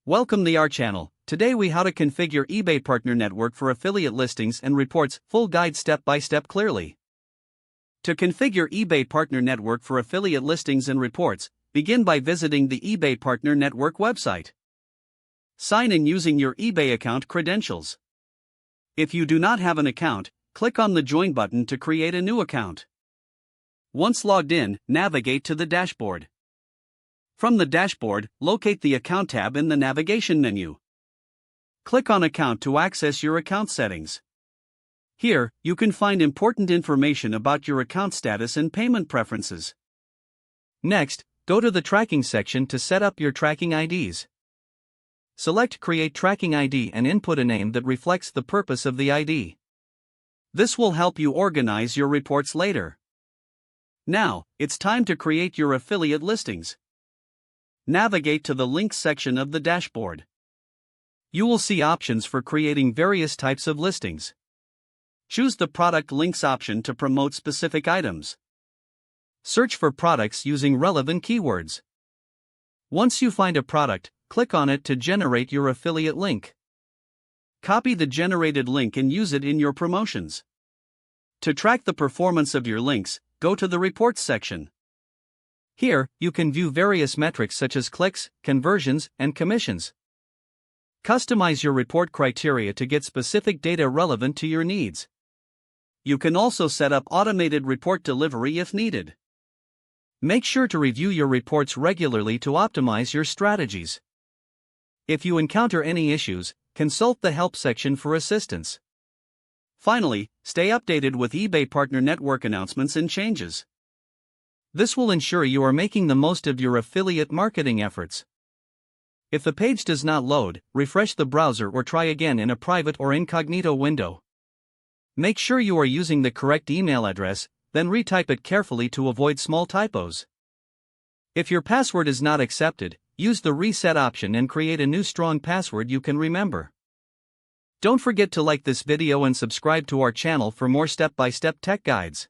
Welcome to our channel. Today we how to configure eBay partner network for affiliate listings and reports, full guide step by step clearly. To configure eBay partner network for affiliate listings and reports, begin by visiting the eBay partner network website. Sign in using your eBay account credentials. If you do not have an account, click on the join button to create a new account. Once logged in, navigate to the dashboard. From the dashboard, locate the Account tab in the navigation menu. Click on Account to access your account settings. Here, you can find important information about your account status and payment preferences. Next, go to the Tracking section to set up your tracking IDs. Select Create Tracking ID and input a name that reflects the purpose of the ID. This will help you organize your reports later. Now, it's time to create your affiliate listings. Navigate to the Links section of the dashboard. You will see options for creating various types of listings. Choose the Product Links option to promote specific items. Search for products using relevant keywords. Once you find a product, click on it to generate your affiliate link. Copy the generated link and use it in your promotions. To track the performance of your links, go to the Reports section. Here, you can view various metrics such as clicks, conversions, and commissions. Customize your report criteria to get specific data relevant to your needs. You can also set up automated report delivery if needed. Make sure to review your reports regularly to optimize your strategies. If you encounter any issues, consult the Help section for assistance. Finally, stay updated with eBay Partner Network announcements and changes. This will ensure you are making the most of your affiliate marketing efforts. If the page does not load, refresh the browser or try again in a private or incognito window. Make sure you are using the correct email address, then retype it carefully to avoid small typos. If your password is not accepted, use the reset option and create a new strong password you can remember. Don't forget to like this video and subscribe to our channel for more step-by-step tech guides.